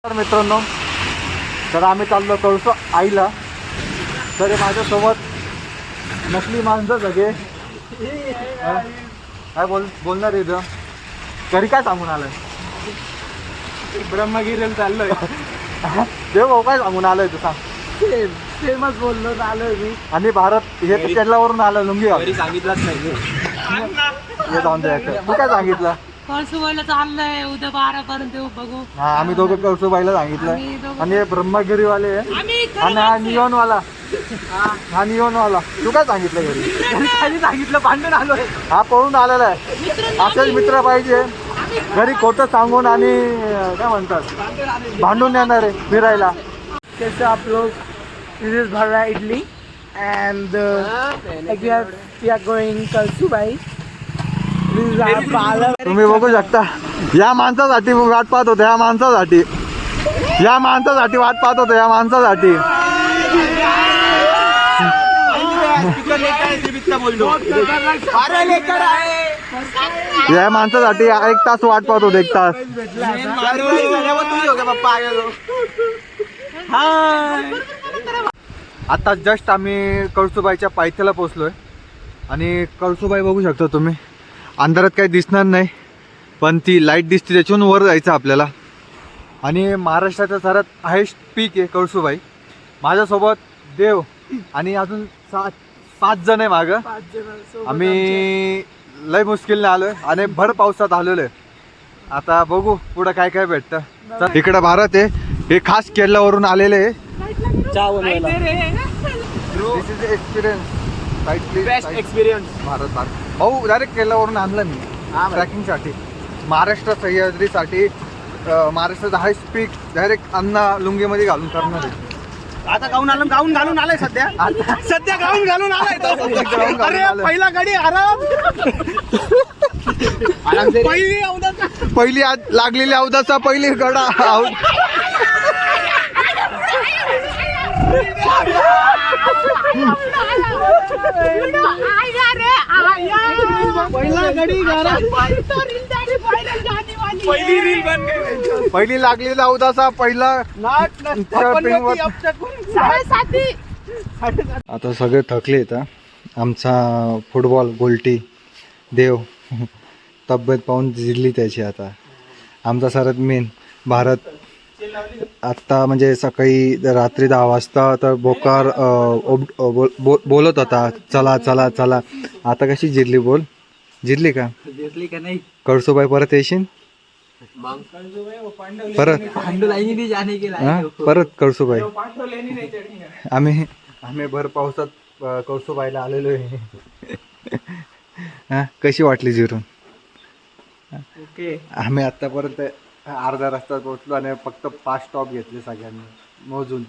तर मित्रांनो, तर आम्ही चाललो कळसो आईला. तर माझ्यासोबत नकली माणसं सगळे. काय बोलणार आहे इथं? घरी काय सांगून आलंय? ब्रह्मगिरीला चाललोय. देव भाऊ काय सांगून आलोय तू सांग. फेमस बोललो आलोय मी. आणि भारत हे केरलावरून आलं लुंगी घरी सांगितलंच नाही. जाऊन द्यायचं. तू काय सांगितलं? कळसुबाईला चाललंय उद्या 12 पर्यंत बघू. हा, आम्ही दोघं कळसूबाईला सांगितलं. आणि हे ब्रह्मगिरीवाले आणि हा नियॉनवाला. हा नियॉनवाला. तू काय सांगितलं घरी? खाली सांगितलं भांडण आलोय. हा पळून आलेला आहे. असेच मित्र पाहिजे. घरी खोटं सांगून आणि काय म्हणतात भांडून येणार आहे फिरायला. कैसे आप लोग? This is Bharra idli and we are going Kalsubai. This is our parlor. तुम्ही बघू शकता या माणसासाठी वाट पाहत होते. या माणसासाठी वाट पाहत होते. या माणसासाठी या माणसासाठी 1 तास वाट पाहत होते. 1 तास. आता जस्ट आम्ही कळसूबाईच्या पायथ्याला पोहोचलोय. आणि कळसूबाई बघू शकता तुम्ही. अंधारात काही दिसणार नाही, पण ती लाईट दिसते त्याच्याहून वर जायचं आपल्याला. आणि महाराष्ट्राचा सर्वात हायेस्ट पीक आहे कळसूबाई. माझ्यासोबत देव आणि अजून 5 जण आहे मागं. आम्ही लय मुश्किलने आलोय आणि भर पावसात आलेलो आहे. आता बघू पुढं काय काय भेटतं. इकडं भारत आहे. हे खास केरलावरून आलेले आहे. This is experience. Best experience. Bharat भाऊ डायरेक्ट केरलावरून आणलं मी ट्रॅकिंगसाठी. महाराष्ट्र सह्याद्रीसाठी महाराष्ट्राचा हाय स्पीक डायरेक्ट अन्ना लुंगीमध्ये घालून करणार आहे. आता गाऊन घालून आलाय सध्या गाऊन घालून आलाय तो. अरे पहिला गाडी आराम. पहिली आज लागलेली अवदाचा पहिली गडा पहिली लागलेला अवदाचा पहिला. आता सगळे थकले येतात. आमचा फुटबॉल गोल्टी देव तब्येत पाहून जिरली त्याची. आता आमचा सर्वात मेन भारत आत्ता म्हणजे सकाळी रात्री 10 वाजता तर बोकार बोलत होता चला चला चला. आता कशी जिरली बोल? जिरली का नाही? कळसूबाई परत येशील परत? परत कळसूबाई. आम्ही भर पावसात कळसूबाईला आलेलो आहे. हा, कशी वाटली जिरून? ओके. आम्ही आतापर्यंत अर्धा रस्ता पोहोचलो आणि फक्त 5 स्टॉप घेतले सगळ्यांनी मोजून.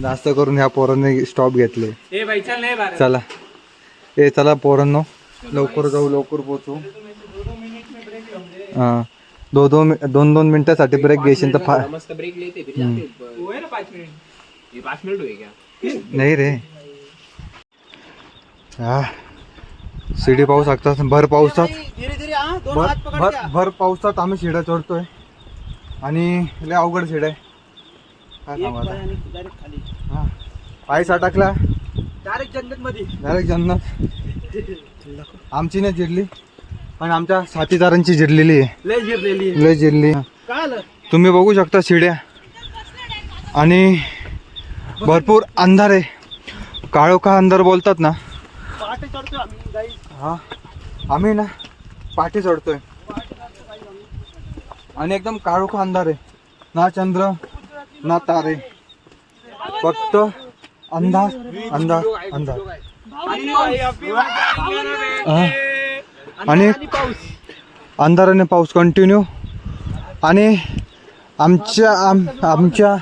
जास्त करून ह्या पोरांनी स्टॉप घेतले. चला चला पोरांनो, लवकर जाऊ, लवकर पोहोचू. हां, 2 मिनिटासाठी ब्रेक घेशील तर मस्त ब्रेक लेते. 5 मिनिट होई क्या? नाही रे. हा, शिडी पाहू शकता. भर पावसात भर पावसात आम्ही शिड्या चढतोय आणि लय अवघड शिड आहे. काय सांगू आता. हा, पाय सटकला डायरेक्ट जन्नत मध्ये. डायरेक्ट जन्नत. आमची नाही जिरली पण आमच्या साथीदारांची जिरलेली आहे. लय जिरली. तुम्ही बघू शकता शिड्या आणि भरपूर अंधार आहे. काळोखा अंधार बोलतात ना. हा, आम्ही ना पाठी चढतोय आणि एकदम काळोखा अंधार आहे. ना चंद्र ना तारे, फक्त अंधार अंधार अंधार. आणि अंधाराने पाऊस कंटिन्यू. आणि आमच्या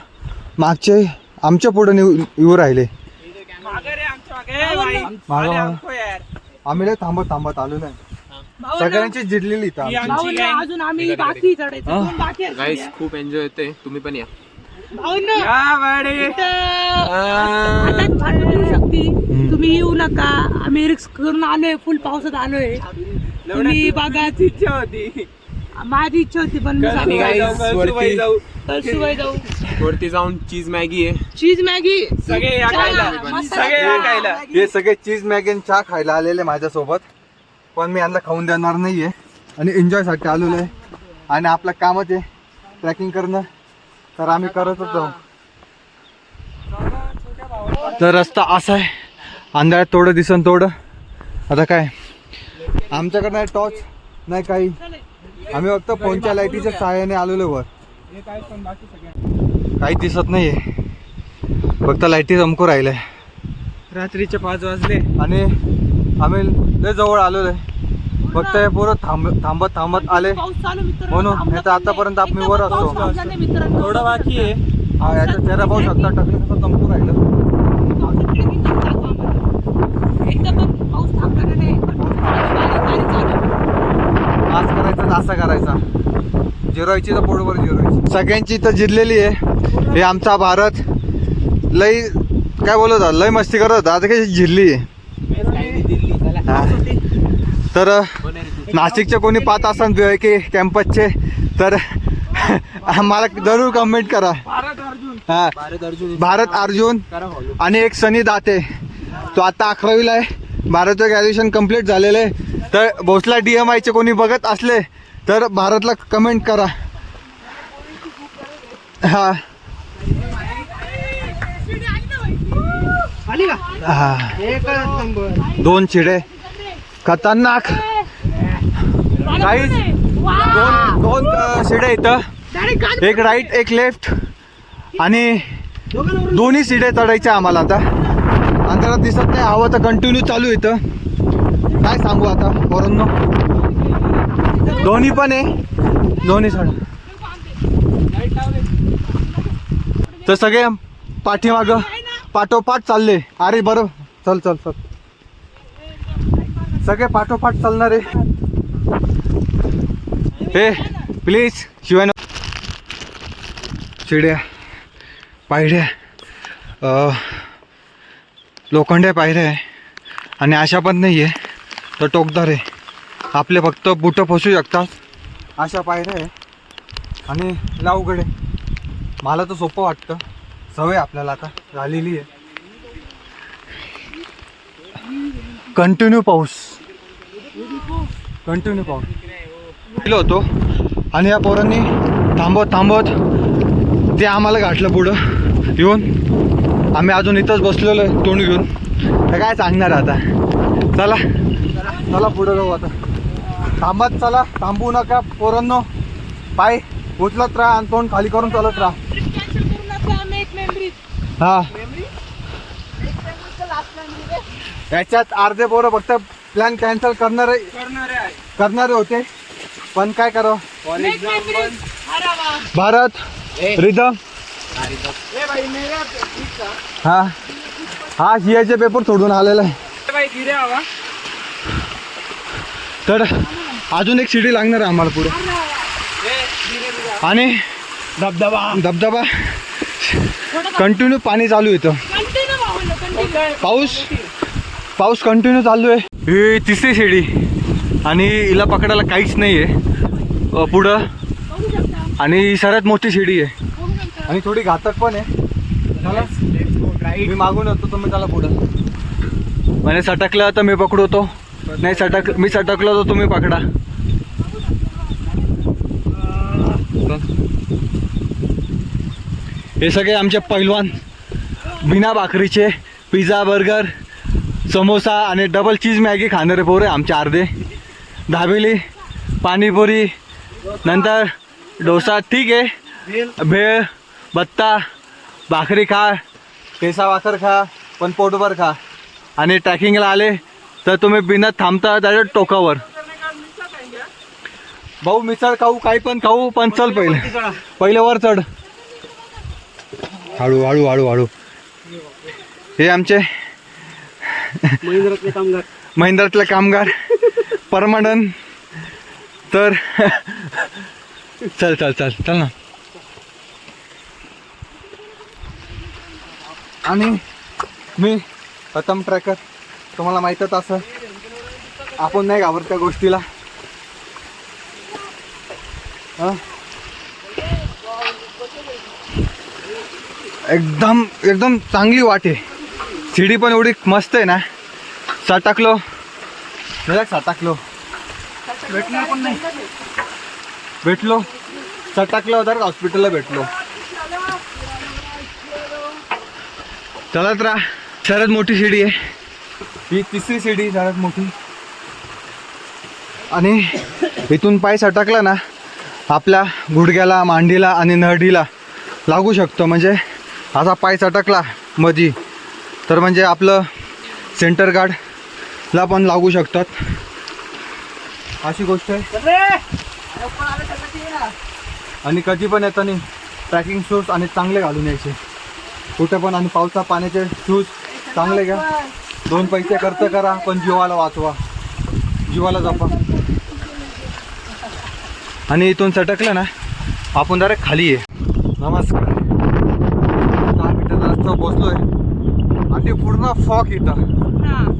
मागचे आमच्या पुढे येऊ राहिले. आम्ही लय थांबत आलो नाही. सगळ्यांची जिरलेली अजून आम्ही बाकी चढायचं. गाईस खूप एन्जॉय होते. तुम्ही पण या. तुम्ही येऊ नका. आम्ही रिक्स करून आलोय. फुल पावसात आलोय. तुम्ही बघा. इच्छा होती माझी इच्छा होती पण मी आणि guys, वरती कळसूबाई जाऊ. वरती जाऊन चीज मॅगी आहे. चीज मॅगी सगळे या खायला. सगळे या खायला. हे सगळे चीज मॅगी आणि चहा खायला आलेले माझ्यासोबत, पण मी यांना खाऊन देणार नाहीये आणि एन्जॉयसाठी आलेलो आहे. आणि आपलं कामच आहे ट्रॅकिंग करणं, तर आम्ही करतच जाऊ. तर रस्ता असा आहे, अंधारात थोडं दिसन थोडं. आता काय आमच्याकडे नाही टॉर्च नाही काही, आम्ही फक्त फोनच्या लाईटीच्या सहाय्याने आलेलो वर. काही दिसत नाहीये, फक्त लाईटी चमकू राहिल्या. रात्रीचे 5 वाजले आणि आम्ही लय जवळ आलेलो आहे. फक्त हे पोरं थांबत आले पाऊस चालू मित्रांनो. म्हणून. थांबला नाही तर आतापर्यंत आपण एकदम वर पण पाऊस असतो. थांबला नाही मित्रांनो. थोडं बाकी आहे. हा, याचा चेहरा पाहू शकता, टकलं कसं चमकू राहिलं. पावसात trekking करून टाकू आम्हाला. एकदा पण पाऊस थांबला नाही. पण बारीक चालू. आज करायचा असा करायचा, जिरवायची तर पोटभर जिरवायची. सगळ्यांची इथं जिरलेली आहे. हे आमचा भारत लय काय बोलत होता, लय मस्ती करत होता, आता काही जिरली आहे. हा. तर नाशिकचे कोणी पाहत असाल की कॅम्पसचे, तर मला जरूर कमेंट करा. हा, भारत अर्जुन आणि एक सनी दाते, तो आता 11वीला आहे. भारतचं ग्रॅज्युएशन कम्प्लीट झालेलं आहे. तर भोसला DMIचे कोणी बघत असले तर भारतला कमेंट करा. हा हा, 2 चिडे खतरनाक. काहीच दोन शिड्या इथं, एक राईट एक लेफ्ट, आणि दोन्ही शिड्या चढायच्या आम्हाला. आता अंतरात दिसत नाही, हवा तर कंटिन्यू चालू इथं. काय सांगू आता पोरांनो, दोन्ही पण आहे, दोन्ही चढ. तर सगळे पाठीमाग पाठोपाठ चालले. अरे बरं, चल चल चल, सगळे पाठोपाठ चालणार आहे. हे प्लीज शिवाय शिड्या पायऱ्या, लोखंड्या पायऱ्या आहे आणि अशा पण नाही आहे तर टोकदार आहे. आपले फक्त बुटं फसू शकतात अशा पायऱ्या आहे आणि लावगड आहे. मला तर सोपं वाटतं, सवय आपल्याला आता झालेली आहे. कंटिन्यू पाऊस गेलो होतो आणि या पोरांनी थांबवत ते आम्हाला घातलं पुढं येऊन. आम्ही अजून इथंच बसलेलो आहे तोंड घेऊन. तर काय सांगणार आता. चला पुढं जाऊ आता. थांबत चला, थांबू नका पोरांनो. पाय उचलत राहा आणि तोंड खाली करून चालत राहा. हा, याच्यात अर्धे पोरं फक्त प्लॅन कॅन्सल करणारे होते, पण काय करावं. भारत रिदम. हा हा, सीआयचे पेपर सोडून आलेला आहे. तर अजून एक शिडी लागणार आहे आम्हाला पुढे. आणि धबधबा कंटिन्यू पाणी चालू येतं. पाऊस कंटिन्यू चालू आहे. ही तिसरी शिडी आणि हिला पकडायला काहीच नाही आहे पुढं, आणि ही सर्वात मोठी शिडी आहे आणि थोडी घातक पण आहे. चला, मी मागून येतो, तुम्ही त्याला पुढं. म्हणजे सटकलं तर मी पकडवतो, नाही मी सटकलो तर तुम्ही पकडा. हे सगळे आमचे पैलवान बिना भाकरीचे पिझ्झा बर्गर समोसा आणि डबल चीज मॅगी खाणारे पोरे आमचे अर्धे. दाबेली पाणीपुरी नंतर डोसा, ठीक आहे, भेळ बत्ता भाकरी खा, ठेसा भाकर खा, पण पोटभर खा. आणि ट्रॅकिंगला आले तर तुम्ही बिना थांबता डायरेक्ट टोकावर. भाऊ मिसळ खाऊ, काही पण खाऊ, पण चल पहिले वर चढ. हळू. हे आमचे महिंद्रातले कामगार परमनंट. तर चल ना. आणि मी प्रथम ट्रॅकर, तुम्हाला माहीतच असं आपण नाही घाबरत त्या गोष्टीला. हा? एकदम एकदम चांगली वाट आहे. शिडी पण एवढी मस्त आहे ना. सटकलो भेटणार पण नाही. भेटलो सटकलो तर हॉस्पिटलला भेटलो. चलत राहा. सर्वात मोठी शिडी आहे ही. तिसरी शिडी सर्वात मोठी. आणि इथून पाय सटकला ना आपल्या गुडघ्याला, मांडीला आणि नरडीला लागू शकतो. म्हणजे असा पाय सटकला मधी तर म्हणजे आपलं सेंटर गार्डला पण लागू शकतात. अशी गोष्ट आहे. आणि कधी पण येताना ट्रॅकिंग शूज आणि चांगले घालून यायचे कुठे पण. आणि पावसा पाण्याचे शूज चांगले घ्या. 2 पैसे खर्च करा पण जीवाला वाचवा, जीवाला जपा. आणि इथून सटकलं ना आपण डायरेक्ट खाली आहे. नमस्कार. 10 मिनिटं रस्ता पोचलोय आणि पूर्ण फॉग इथं,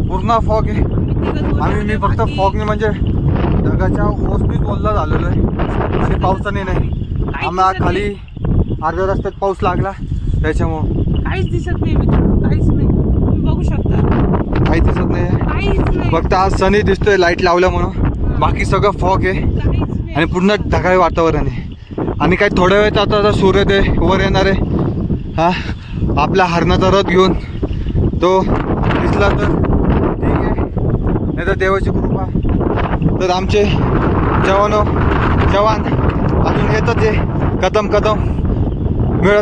पूर्ण फॉग आहे. आणि मी फक्त फॉगने म्हणजे ढगाच्या ओसनीच ओल्ला झालेलो आहे आणि पावसाने नाही. आम्हाला खाली अर्ध्या रस्त्यात पाऊस लागला त्याच्यामुळं काहीच दिसत नाही मित्रांनो, काहीच नाही. तुम्ही बघू शकता काही दिसत नाही. काहीच नाही, फक्त आज सनी दिसतोय लाईट लावल्यामुळं. बाकी सगळं फॉग आहे काहीच नाही. आणि पूर्ण ढगाळ वातावरण आहे. आणि काही थोड्या वेळात आता सूर्योदय वर येणार आहे. हा आपला हरणाचा रथ घेऊन तो दिसला तर ठीक आहे, नाही तर देवाची कृपा. तर आमचे जवान अजून येतात आहे कदम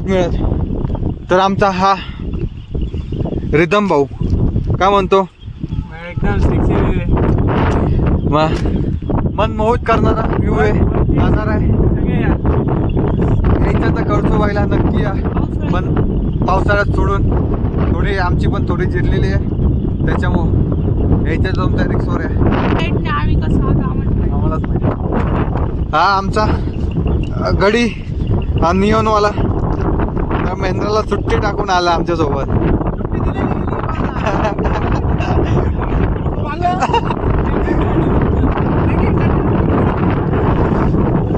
मिळत. तर आमचा हा रिदम भाऊ काय म्हणतो, एकदम मन मोहित करणारा व्ह्यू आहे, नजारा आहे. यायचं तर कळसूबाईला नक्की या. पण पावसाळ्यात सोडून थोडी आमची पण थोडी जिरलेली आहे त्याच्यामुळं यायचं तुमचा रिक्सवर आहे. आम्ही कसं आलो आम्हालाच माहिती. हा आमचा गडी हा नियॉनवाला त्या महेंद्राला सुट्टी टाकून आला आमच्यासोबत.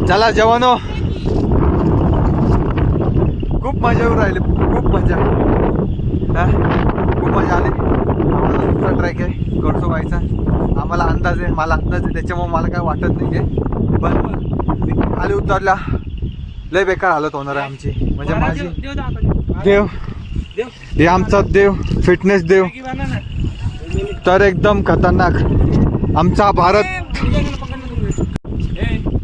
चला जवानो, खूप मजा येऊ राहिली, खूप मजा. खूप मजा आली. आम्हाला दुसरा ट्रॅक आहे कळसूबाईचा. आम्हाला अंदाज आहे, मला अंदाज आहे त्याच्यामुळे मला काय वाटत नाही आहे. पण खाली उतरल्या लय बेकार हालत होणार आहे आमची. म्हणजे माझी देव हे आमचा देव, फिटनेस देव. तर एकदम खतरनाक आमचा Bharat.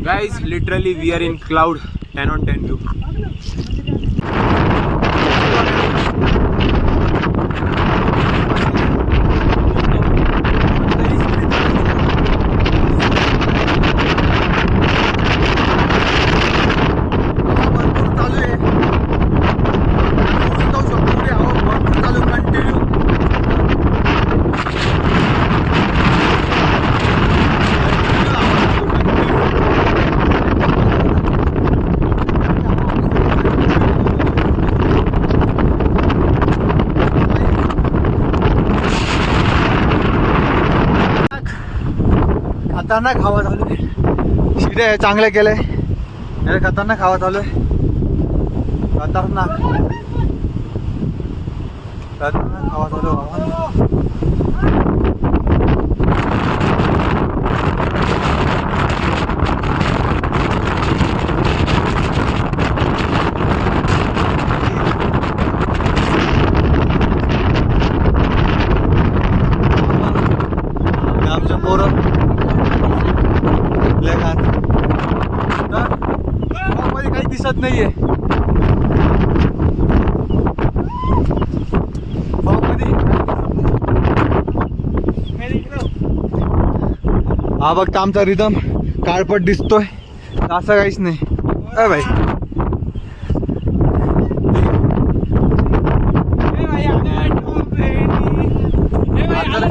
guys, literally we are in cloud. 10 on 10 view. खतरनाक हवा चालू आहे. शिड्या चांगल्या केलंय, खतरनाक हवा चालू आहे. खतरनाक हवा चालू आहे. आमच्या पोरं मध्ये काही दिसत नाहीये. हा बघता आमचा रिदम काळपट दिसतोय, असं काहीच नाही. अरे भाई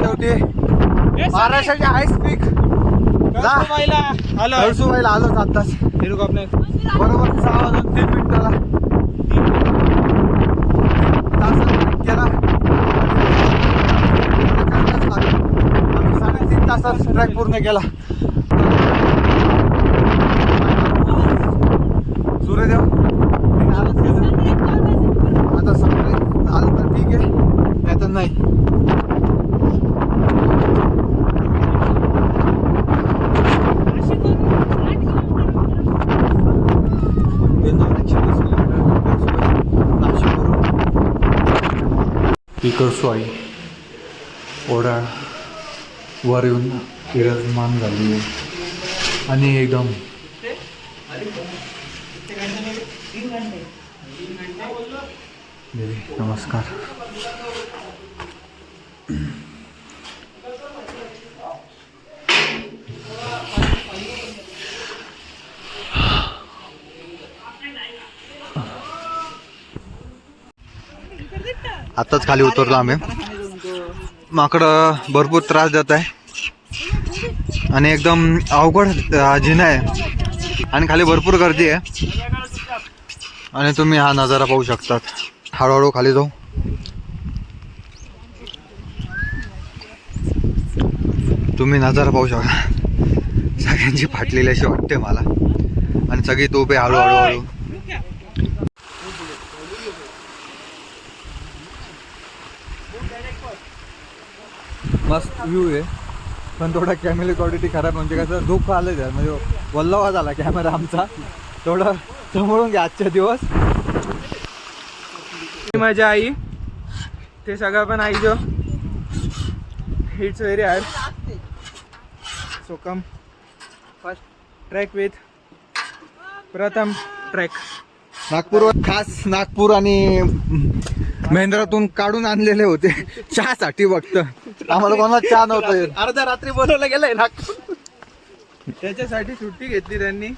शेवटी महाराष्ट्राच्या हायस्ट पीक कळसूबाईला आलोच आताच. बरोबर 6:03 मिनिटाला केला. आम्ही 3.5 तासात ट्रॅक पूर्ण केला. ही कळसूबाई ओढा वर येऊन विराजमान झाली आणि एकदम देवी नमस्कार. आत्ताच खाली उतरलो आम्ही. माकडं भरपूर त्रास देत आहे आणि एकदम अवघड जिना आहे आणि खाली भरपूर गर्दी आहे आणि तुम्ही हा नजारा पाहू शकतात. हळूहळू खाली जाऊ. तुम्ही नजारा पाहू शकता. सगळ्यांची फाटलेली अशी वाटते मला आणि सगळी तो उभे हळूहळू हळू. मस्त व्ह्यू आहे पण थोडा कॅमेरा क्वालिटी खराब म्हणजे कसं धूप आलं त्यात म्हणजे वल्लावा झाला कॅमेरा आमचा. थोडं सांभाळून घ्या आजच्या दिवस. मजा आई ते सगळं पण आई जो it's very hard. So come first track with प्रथम ट्रॅक. नागपूर खास नागपूर आणि महेंद्रातून काढून आणलेले होते चहासाठी फक्त. आम्हाला कोणाला चहा नव्हतं येत. अर्धा रात्री बोलवलं गेलंय नागपूर. त्याच्यासाठी सुट्टी घेतली त्यांनी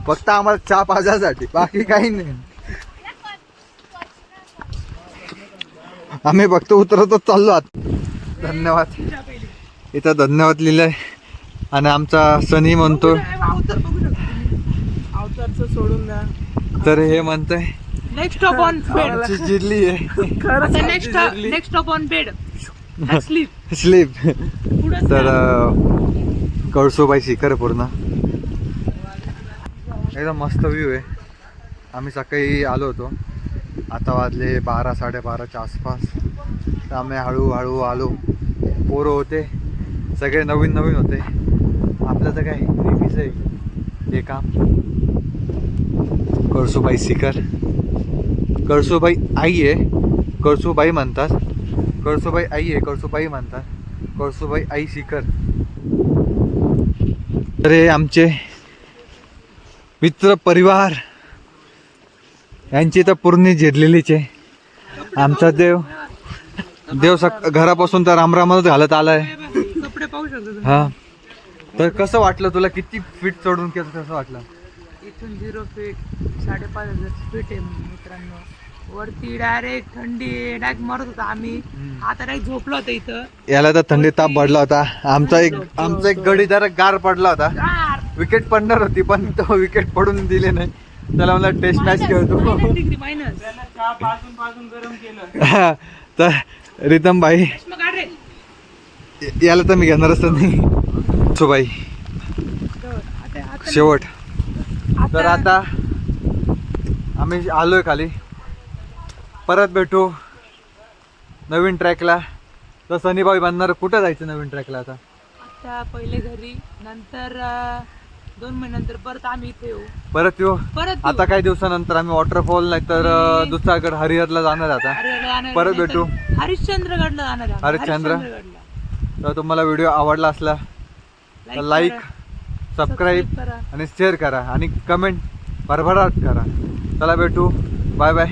फक्त आम्हाला चहा पाजासाठी बाकी काही नाही. आम्ही फक्त उतरतच चाललो आहात. धन्यवाद. इथं धन्यवाद लिहिलंय आणि आमचा सनी म्हणतो अवतारचं सोडून द्या. तर हे म्हणतंय नेक्स्ट स्टॉप ऑन बेड. आमची जिरली आहे. आता next stop on bed. Sleep. Sleep. पुढे तर कळसूबाई शिखर पूर्ण एकदम मस्त व्ह्यू आहे. आम्ही सकाळी आलो होतो. आता वाजले 12-12:30च्या आसपास. तर आम्ही हळूहळू आलो. पोरं होते सगळे नवीन नवीन होते. आपलं तर काय नेहमीच आहे हे काम. कळसूबाई शिखर. कळसूबाई आई आहे. कळसूबाई म्हणतात. कळसूबाई आई आहे. कळसूबाई म्हणतात. कळसूबाई आई शिखर. तर हे आमचे मित्र परिवार यांची तर पूर्ण जिरलेलीच आहे. आमचा देव घरापासून तर रामरामच घालत आलाय. कपडे पाहू शकतो तुम्ही. हा. तर कसं वाटलं तुला? किती फीट चढून केलं कसं वाटलं? इथून 0 फीट 5,500 फीट आहे मित्रांनो. वरती डायरेक्ट थंडी डायरेक्ट मरत होता आम्ही. आता डायरेक्ट झोपलो होतो इथं. याला तर थंडी ताप पडला होता. आमचा एक गडी जरा गार पडला होता. विकेट पडणार होती पण तो विकेट पडून दिले नाही. त्याला मला टेस्ट मॅच खेळतो. मायनस. चहा पाजून गरम केलं. तर रितम भाई याला तर मी घेणारच नाही. सुबाई शेवट. तर आता आम्ही आलोय खाली. परत भेटू नवीन ट्रॅकला. तर सनीबाई बनणार. कुठं जायचं नवीन ट्रॅकला आता? आता पहिले घरी, नंतर 2 महिन्यानंतर परत आम्ही इथे येऊ. परत येऊ. परत आता काही दिवसानंतर आम्ही वॉटरफॉल नाही तर दुसऱ्याकडे हरिहरला जाणार आता. परत भेटू. हरिश्चंद्रगडला जाणार आहे. हरिश्चंद्र. हरिश्चंद्रगडला. तर तुम्हाला व्हिडिओ आवडला असला तर लाईक सबस्क्राईब करा. आणि शेअर करा आणि कमेंट भरभराट करा. चला भेटू. Bye bye.